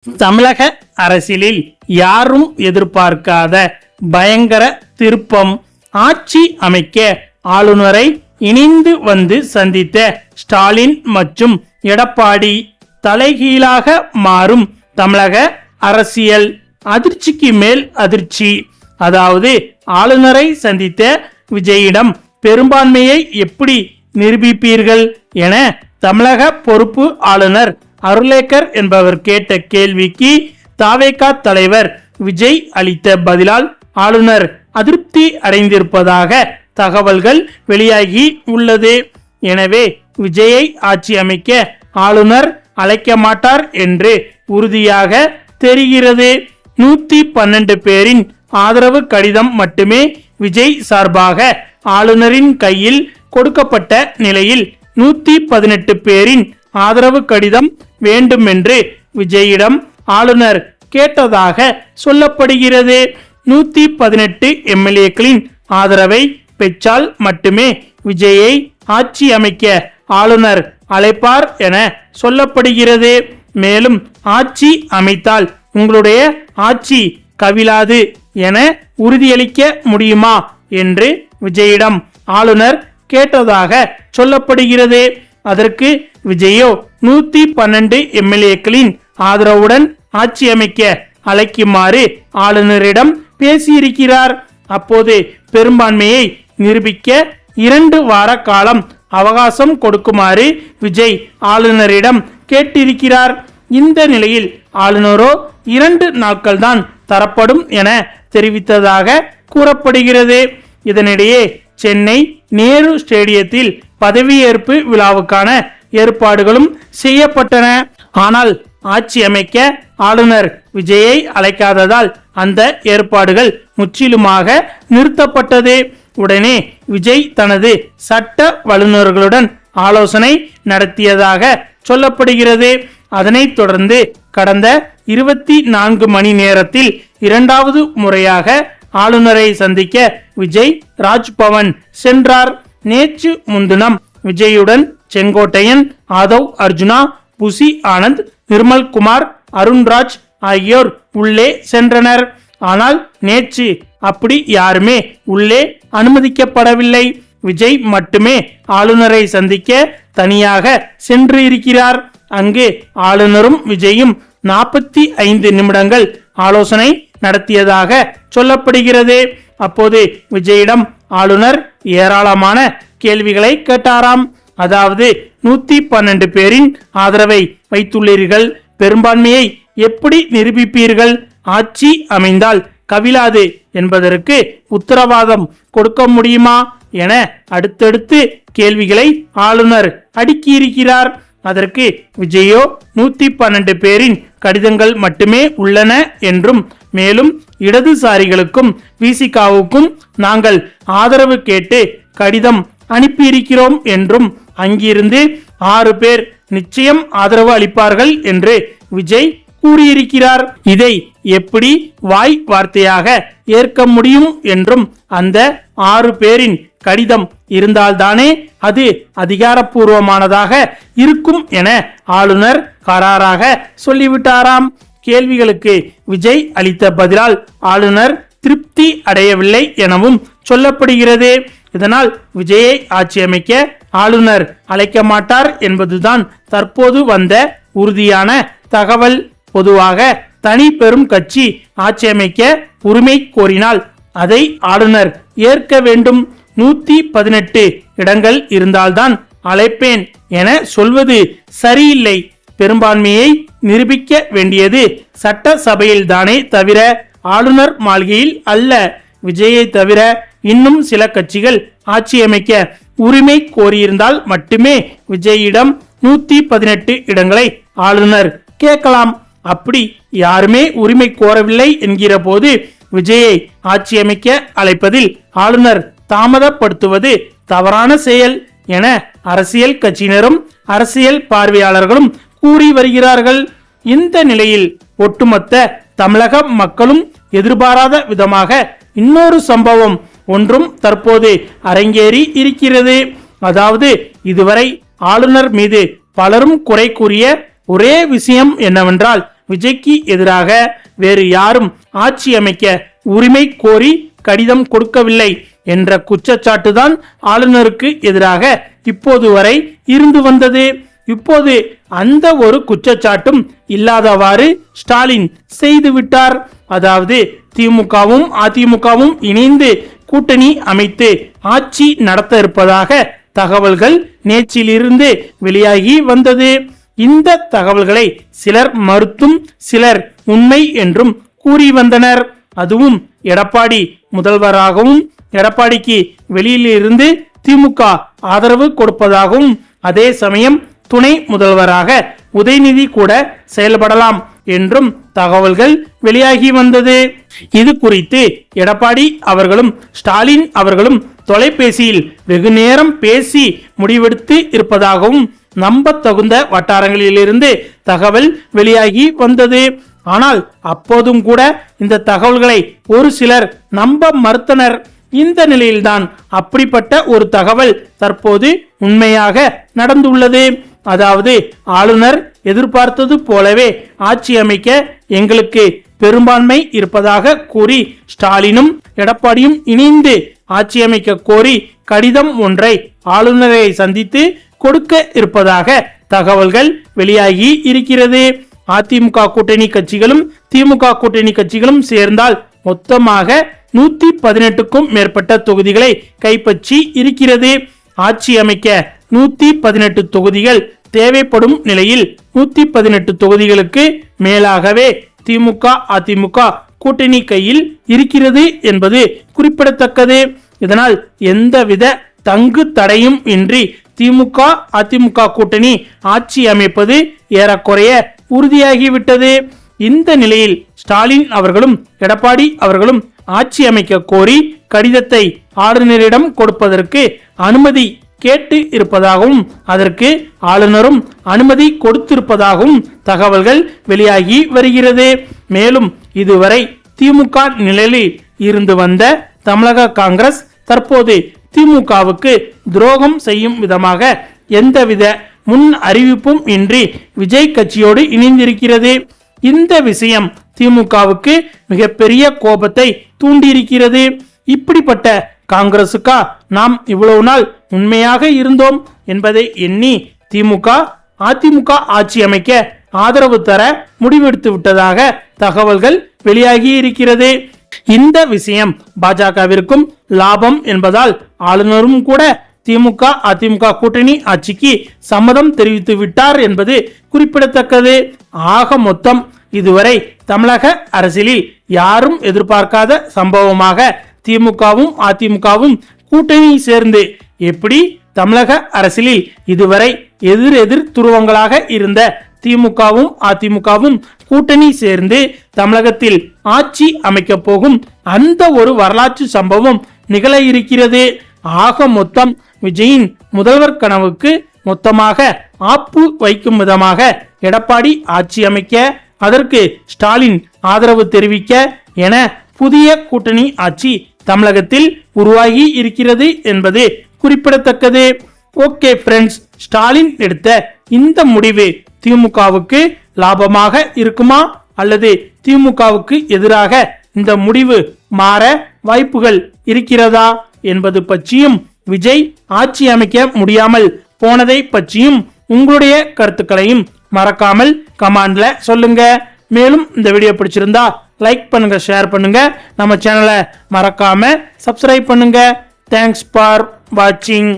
தமிழக அரசியலில் யாரும் எதிர்பார்க்காத பயங்கர திருப்பம். ஆட்சி அமைக்க ஆளுநரை இணைந்து வந்து சந்தித்த ஸ்டாலின் மற்றும் எடப்பாடி. தலைகீழாக மாறும் தமிழக அரசியல். அதிர்ச்சிக்கு மேல் அதிர்ச்சி. அதாவது ஆளுநரை சந்தித்த விஜயிடம் பெரும்பான்மையை எப்படி நிரூபிப்பீர்கள் என தமிழக பொறுப்பு ஆளுநர் அருளேக்கர் என்பவர் கேட்ட கேள்விக்கு தாவேகா தலைவர் விஜய் அளித்த பதிலால் ஆளுநர் அதிருப்தி அடைந்திருப்பதாக தகவல்கள் வெளியாகி உள்ளது. எனவே விஜயை ஆட்சி அமைக்க ஆளுநர் அழைக்க மாட்டார் என்று உறுதியாக தெரிகிறது. 112 பேரின் ஆதரவு கடிதம் மட்டுமே விஜய் சார்பாக ஆளுநரின் கையில் கொடுக்கப்பட்ட நிலையில் 118 பேரின் ஆதரவு கடிதம் வேண்டுமென்று விஜயிடம் ஆளுநர் கேட்டதாக சொல்லப்படுகிறது. 118 எம்எல்ஏக்களின் ஆதரவை பெற்றால் மட்டுமே விஜயை ஆட்சி அமைக்க ஆளுநர் அழைப்பார் என சொல்லப்படுகிறது. மேலும் ஆட்சி அமைத்தால் உங்களுடைய ஆட்சி கவிழாது என உறுதியளிக்க முடியுமா என்று விஜயிடம் ஆளுநர் கேட்டதாக சொல்லப்படுகிறது. அதற்கு விஜயோ 112 எம்எல்ஏக்களின் ஆதரவுடன் ஆட்சி அமைக்க அழைக்குமாறு ஆளுநரிடம் பேசியிருக்கிறார். அப்போது பெரும்பான்மையை நிரூபிக்க 2 வார காலம் அவகாசம் கொடுக்குமாறு விஜய் ஆளுநரிடம் கேட்டிருக்கிறார். இந்த நிலையில் ஆளுநரோ 2 நாட்கள் தான் தரப்படும் என தெரிவித்ததாக கூறப்படுகிறது. இதனிடையே சென்னை நேரு ஸ்டேடியத்தில் பதவியேற்பு விழாவுக்கான ஏற்பாடுகளும் செய்யப்பட்டன. ஆனால் ஆட்சி அமைக்க ஆளுநர் விஜயை அழைக்காததால் அந்த ஏற்பாடுகள் முற்றிலுமாக நிறுத்தப்பட்டது. உடனே விஜய் தனது சட்ட வல்லுநர்களுடன் ஆலோசனை நடத்தியதாக சொல்லப்படுகிறது. அதனைத் தொடர்ந்து கடந்த 24 மணி நேரத்தில் 2வது முறையாக ஆளுநரை சந்திக்க விஜய் ராஜ்பவன் சென்றார். நேற்று முன்தினம் விஜயுடன் செங்கோட்டையன், ஆதவ் அர்ஜுனா, புசி ஆனந்த், நிர்மல்குமார், அருண்ராஜ் ஆகியோர் உள்ளே சென்றனர். ஆனால் நேற்று அப்படி யாருமே உள்ளே அனுமதிக்கப்படவில்லை. விஜய் மட்டுமே ஆளுநரை சந்திக்க தனியாக சென்று இருக்கிறார். அங்கு ஆளுநரும் விஜயும் 45 நிமிடங்கள் ஆலோசனை நடத்தியதாக சொல்லப்படுகிறது. அப்போது விஜயிடம் ஆளுநர் ஏராளமான கேள்விகளை கேட்டாராம். அதாவது 112 பேரின் ஆதரவை வைத்துள்ளீர்கள், பெரும்பான்மையை எப்படி நிரூபிப்பீர்கள், ஆட்சி அமைந்தால் கவிழாது என்பதற்கு உத்தரவாதம் கொடுக்க முடியுமா என அடுத்தடுத்து கேள்விகளை ஆளுநர் அடுக்கியிருக்கிறார். அதற்கு விஜயோ 112 பேரின் கடிதங்கள் மட்டுமே உள்ளன என்றும், மேலும் இடதுசாரிகளுக்கும் விசிகாவுக்கும் நாங்கள் ஆதரவு கேட்டு கடிதம் அனுப்பியிருக்கிறோம் என்றும், அங்கிருந்து 6 பேர் நிச்சயம் ஆதரவு அளிப்பார்கள் என்று விஜய் கூறியிருக்கிறார். இதை எப்படி வாய் வார்த்தையாக ஏற்க முடியும் என்றும், அந்த 6 பேரின் கடிதம் இருந்தால்தானே அது அதிகாரப்பூர்வமானதாக இருக்கும் என ஆளுநர் கராராக சொல்லிவிட்டாராம். கேள்விகளுக்கு விஜய் அளித்த பதிலால் ஆளுநர் திருப்தி அடையவில்லை எனவும் சொல்லப்படுகிறது. இதனால் விஜயை ஆட்சி அமைக்க ஆளுநர் அழைக்க மாட்டார் என்பதுதான் தற்போது வந்த உறுதியான தகவல். பொதுவாக தனி பெரும் கட்சி ஆட்சி அமைக்க உரிமை கோரினால் அதை ஆளுநர் ஏற்க வேண்டும். 118 இடங்கள் இருந்தால்தான் அழைப்பேன் என சொல்வது சரியில்லை. பெரும்பான்மையை நிரூபிக்க வேண்டியது சட்டசபையில் தானே தவிர ஆளுநர் மாளிகையில் அல்ல. விஜயை தவிர இன்னும் சில கட்சிகள் ஆட்சி அமைக்க உரிமை கோரியிருந்தால் மட்டுமே விஜயிடம் 118 இடங்களை ஆளுநர் கேட்கலாம். அப்படி யாருமே உரிமை கோரவில்லை என்கிற போது விஜயை ஆட்சி அமைக்க அழைப்பதில் ஆளுநர் தாமதப்படுத்துவது தவறான செயல் என அரசியல் கட்சியினரும் அரசியல் பார்வையாளர்களும் கூறி வருகிறார்கள். இந்த நிலையில் ஒட்டுமொத்த தமிழக மக்களும் எதிர்பாராத விதமாக இன்னொரு சம்பவம் ஒன்றும் தற்போது அரங்கேறி இருக்கிறது. அதாவது இதுவரை ஆளுநர் மீது பலரும் குறை கூறிய ஒரே விஷயம் என்னவென்றால் விஜய்க்கு எதிராக வேறு யாரும் ஆட்சி அமைக்க உரிமை கோரி கடிதம் கொடுக்கவில்லை என்ற குற்றச்சாட்டுதான் ஆளுநருக்கு எதிராக இப்போது வரை இருந்து வந்தது. இப்போது அந்த ஒரு குற்றச்சாட்டும் இல்லாதவாறு ஸ்டாலின் செய்துவிட்டார். அதாவது திமுகவும் அதிமுகவும் இணைந்து கூட்டணி அமைத்து ஆட்சி நடத்த இருப்பதாக தகவல்கள் நேற்றிலிருந்து வெளியாகி வந்தது. இந்த தகவல்களை சிலர் மறுத்தும் சிலர் உண்மை என்றும் கூறி வந்தனர். அதுவும் எடப்பாடி முதல்வராகவும் எடப்பாடிக்கு வெளியிலிருந்து திமுக ஆதரவு கொடுப்பதாகவும் அதே சமயம் துணை முதல்வராக உதயநிதி கூட செயல்படலாம் என்றும் தகவல்கள் வெளியாகி வந்தது. இது குறித்து எடப்பாடி அவர்களும் ஸ்டாலின் அவர்களும் தொலைபேசியில் வெகு நேரம் பேசி முடிவெடுத்து இருப்பதாகவும் நம்ப தகுந்த வட்டாரங்களிலிருந்து தகவல் வெளியாகி வந்தது. ஆனால் அப்போதும் கூட இந்த தகவல்களை ஒரு சிலர் நம்ப மறுத்தனர். இந்த நிலையில்தான் அப்படிப்பட்ட ஒரு தகவல் தற்போது உண்மையாக நடந்துள்ளது. அதாவது ஆளுநர் எதிர்பார்த்தது போலவே ஆட்சி அமைக்க எங்களுக்கு பெரும்பான்மை இருப்பதாக கூறி ஸ்டாலினும் எடப்பாடியும் இணைந்து ஆட்சி அமைக்க கோரி கடிதம் ஒன்றை ஆளுநரை சந்தித்து கொடுக்க இருப்பதாக தகவல்கள் வெளியாகி இருக்கிறது. அதிமுக கூட்டணி கட்சிகளும் திமுக கூட்டணி கட்சிகளும் சேர்ந்தால் மொத்தமாக 118க்கும் மேற்பட்ட தொகுதிகளை கைப்பற்றி இருக்கிறது. ஆட்சி அமைக்க 118 தொகுதிகள் தேவைப்படும் நிலையில் 118 தொகுதிகளுக்கு மேலாகவே திமுக அதிமுக கூட்டணி கையில் இருக்கிறது என்பது குறிப்பிடத்தக்கது. இதனால் எந்தவித தங்கு தடையும் இன்றி திமுக அதிமுக கூட்டணி ஆட்சி அமைப்பது ஏறக்குறைய உறுதியாகிவிட்டது. இந்த நிலையில் ஸ்டாலின் அவர்களும் எடப்பாடி அவர்களும் ஆட்சி அமைக்க கோரி கடிதத்தை ஆளுநரிடம் கொடுப்பதற்கு அனுமதி கேட்டு இருப்பதாகவும் அதற்கு ஆளுநரும் அனுமதி கொடுத்திருப்பதாகவும் தகவல்கள் வெளியாகி வருகிறது. மேலும் இதுவரை திமுக நிலையில் இருந்து வந்த தமிழக காங்கிரஸ் தற்போது திமுகவுக்கு துரோகம் செய்யும் விதமாக எந்தவித முன் அறிவிப்பும் இன்றி விஜய் கட்சியோடு இணைந்திருக்கிறது. இந்த விஷயம் திமுகவுக்கு மிகப்பெரிய கோபத்தை தூண்டியிருக்கிறது. இப்படிப்பட்ட காங்கிரசுக்கா நாம் இவ்வளவு நாள் உண்மையாக இருந்தோம் என்பதை எண்ணி திமுக அதிமுக ஆட்சி அமைக்க ஆதரவு தர முடிவெடுத்து விட்டதாக தகவல்கள் வெளியாகி இருக்கிறது. இந்த விஷயம் பாஜகவிற்கும் லாபம் என்பதால் ஆளுநரும் கூட திமுக அதிமுக கூட்டணி ஆட்சிக்கு சம்மதம் தெரிவித்து விட்டார் என்பது குறிப்பிடத்தக்கது. ஆக மொத்தம் இதுவரை தமிழக அரசியலில் யாரும் எதிர்பார்க்காத சம்பவமாக திமுகவும் அதிமுகவும் கூட்டணி சேர்ந்து எப்படி தமிழக அரசியலில் இதுவரை எதிர் துருவங்களாக இருந்த திமுகவும் அதிமுகவும் கூட்டணி சேர்ந்து தமிழகத்தில் ஆட்சி அமைக்க போகும் அந்த ஒரு வரலாற்று சம்பவம் நிகழ இருக்கிறது. ஆக மொத்தம் விஜயின் முதல்வர் கனவுக்கு மொத்தமாக ஆப்பு வைக்கும் விதமாக எடப்பாடி ஆட்சி அமைக்க அதற்கு ஸ்டாலின் ஆதரவு தெரிவிக்க என புதிய கூட்டணி ஆட்சி தமிழகத்தில் உருவாகி இருக்கிறது என்பது குறிப்பிடத்தக்கது. ஓகே ஃப்ரெண்ட்ஸ், ஸ்டாலின் எடுத்த இந்த முடிவு திமுகவுக்கு லாபமாக இருக்குமா அல்லது திமுகவுக்கு எதிராக இந்த முடிவு மாற வாய்ப்புகள் இருக்கிறதா என்பது பற்றியும் விஜய் ஆட்சி அமைக்க முடியாமல் போனதை பற்றியும் உங்களுடைய கருத்துக்களையும் மறக்காமல் கமெண்ட்ல சொல்லுங்க. மேலும் இந்த வீடியோ பிடிச்சிருந்தா லைக் பண்ணுங்க, ஷேர் பண்ணுங்க, நம்ம சேனலை மறக்காம சப்ஸ்கிரைப் பண்ணுங்க. தேங்க்ஸ் ஃபார் வாட்சிங்.